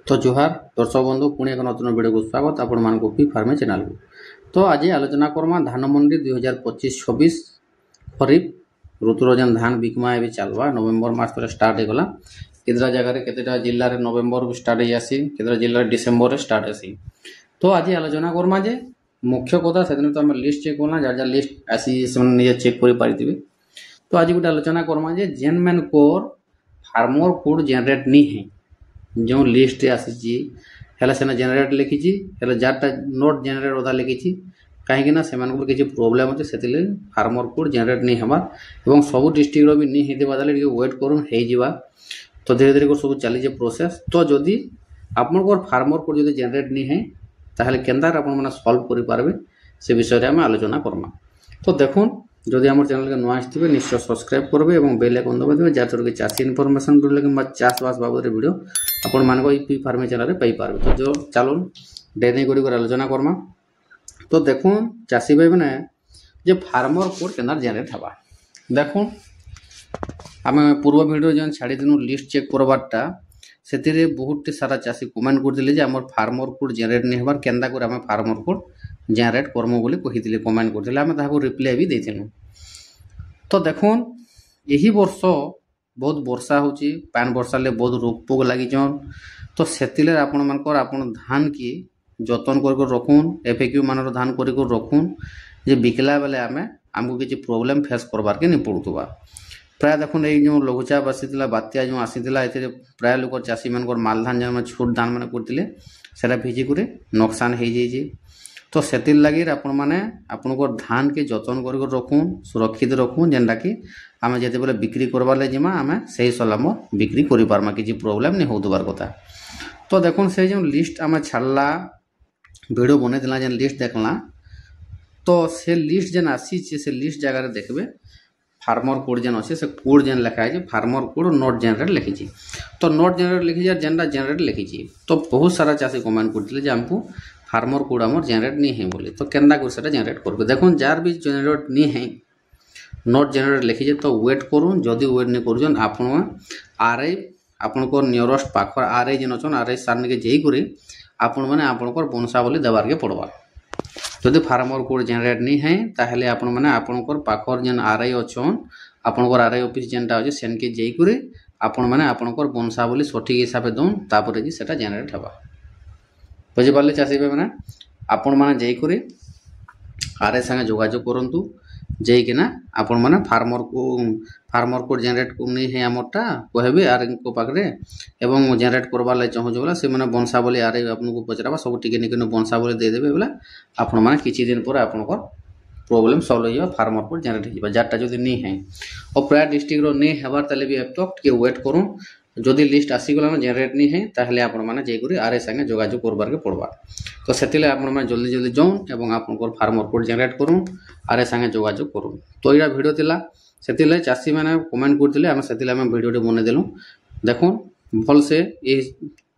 तो जोहार दर्शक बंधु पुणी एक नतून वीडियो को स्वागत आपण मान पी फार्मे चैनल को। तो आज आलोचना करमा धान मंडी 2025-26 खरीफ ऋतुर जेन धान बिकमा ए चलवा नवेम्बर मास स्टार्ट होगा केतटा जगह केतटा जिले में नवेम्बर स्टार्ट होसी केतटा जिले डिसेम्बर स्टार्ट होसी। तो आज आलोचना करमा जे मुख्य कथा से तो आम लिस्ट चेक करना जार जार लिस्ट आसी निजे चेक कर पारे। तो आज गोटे आलोचना करमा जे जेन मैन कोर फार्मर कोड जेनेट नहीं है जो लिस्ट आसी सेना जेनेट लिखी जारटा नोट जेनेट अदा लिखी कहीं किसी प्रोब्लेम अच्छे से फार्मर कोड जेनेट नहीं हमार सब डिस्ट्रिक्ट भी नहीं होते वेट कर तो धीरे धीरे सब चली प्रोसेस। तो जदि आपन फार्मर कोड जो जेनेट नहीं है ताहले केंदार आपन माने सॉल्व करि पारबे से विषय रे हम आलोचना करमा। तो देखुन जदि हमर चैनल के नुआ आछिबे निश्चय सब्सक्राइब करबे एवं बेल आइकन दबाइबे जातर के चासी इनफॉरमेशन वीडियो के चाषबास बाबद वीडियो आपण मान को पी फार्मे चैनल रे पाई पारबे। तो जो चलुन डेनी गुडी को आलोचना करमा। तो देखुन चासी भाई माने जे फार्मर कोड केंदार जेनेट हवा देखुन आम पूर्व वीडियो जो छाड़ी दिनु लिस्ट चेक करवाटा से बहुत सारा चाषी कमेंट करते आम फार्मर कोड जेनेट नहीं हबार केंदा कर आम फार्मर कोड जेनेट करमु बोली कही कमेंट करते आम ताको रिप्लाई भी देथिनु। तो देखुन यही वर्ष बहुत वर्षा होची पान वर्षा ले बहुत रोग पोग लगी तो से आपण मानकर आपण धान की जतन कर रखुन एफएक्यू मान धान कर रखुन जे बिकला बेले आमे आमको किसी प्रोब्लेम फेस करबार के नहीं पड़ुवा। प्राय देखुन ये जो लघुचाप आसीला बात्या जो आसीला ए प्राय लोक चाषी मान मालधान जो छोट धान मान करते से भिजिक नुकसान हो जाए। तो से लगे आपण मैंने आपंकर धान के जतन कर रखुन सुरक्षित रखुन जेनटा कि आम जिते बेले बिक्री करवार जिमा आम से सलाम बिक्री कर पार्मा किसी प्रोब्लेम नहीं होबार कथा। तो देखुन से जो लिस्ट आम छाड़ला वीडियो बनईला जेन लिस्ट देखला तो से लिस्ट जेन आसी से लिस्ट जगह देखबे फार्मर कोड जेन अच्छे से कोड जेन लिखा है फार्मर कोड नोट जेनेट लिखी। तो नोट जेनेट लिखी जेनटा जेनेट लिखी तो बहुत सारा चाषी कमेंट करते आमको फार्मर कोड आमर जेनेट नहीं है बोली। तो केंदा कर से जेनेट कर देखुन जार भी जेनेट नहीं है नोट जेनेट लिखी तो वेट करूँ जदि वेट नहीं कर आपण आरआई आपण को नियरेस्ट पाखर आरआई जेन अच्छन आरआई सार के जाइए आपण मैंने आपंकर वंशावली देवार के पड़वा। जदि फार्मर कोड जेनेट नहीं है ताहले आपण माने आपनकर पाखर जेन आरआई अच्छन आपनकर आरआई ऑफिस जेनटा अछि सेन के जाइकुरे आपण माने आपनकर वंशावली सठिक हिसाब से दउन तापर जी सेटा जेनेट हबा बुझि पाले चासी भाई माने आपण माने जाइकुरे आरआई संगे जोगाजोग करंतु जाइकिना आपण माने फार्मर कोड जेनेट को नहीं है आमरटा कहबे आर को पाखरे एवं जेनेट करबा ला चाहू जोला से माने वंशावली आरआई आपन को पचराबा सब टिके निके वंशावली दे देबे बोला आपण माने किछि दिन पर आपनकर प्रॉब्लम सॉल्व हो फार्मर कोड जेनेट हो जारटा जदि नहीं है और प्राय डिस्ट्रिक्ट रो नहीं हबार तले भी अब तक के वेट करूँ जदि लिस्ट आसीगला जेनेट नहीं है ताहले आपण माने जाइकुरी आरआई संगे जोगाजोग करबार के पड़वा। तो सेतिले आपण माने जल्दी जल्दी जाऊन एवं आपनकर फार्मर कोड जेनेट करूँ आरआई संगे जोगाजोग करूँ। तो यहाँ वीडियो थिला सेतिले चाषी मैंने कमेंट करते आम से वीडियो बनईदेलु देखुन भल से ये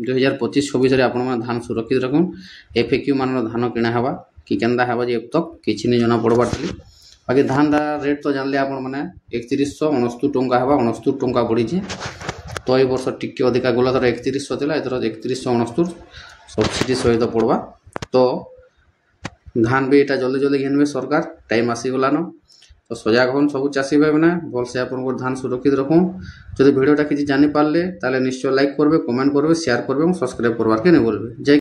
2025-26 आपण धान सुरक्षित रखुन एफएक्यू मान धान किणा हवा कि केंदा हवा जे अब तक किछि नहीं जना पड़बार थी बाकी धान रेट तो जानले आपण माने 3169 टंका हवा 69 टंका बढ़ी। तो ये वर्ष टिके अधिका गला थर 3100 थिला एथर 3169 सब्सिडी सहित पड़वा। तो धान भी यहाँ जल्दी जल्दी घिनबे सरकार टाइम आसीगला न। तो सजाग हन सब चाषी भाई मैंने भल से आपन धान सुरक्षित रखुन जब भिडियोटा किसी जानी पारे ताले निश्चय लाइक करबे कमेंट करबे शेयर करबे और सब्सक्राइब करबार के नहीं बोलबे। जय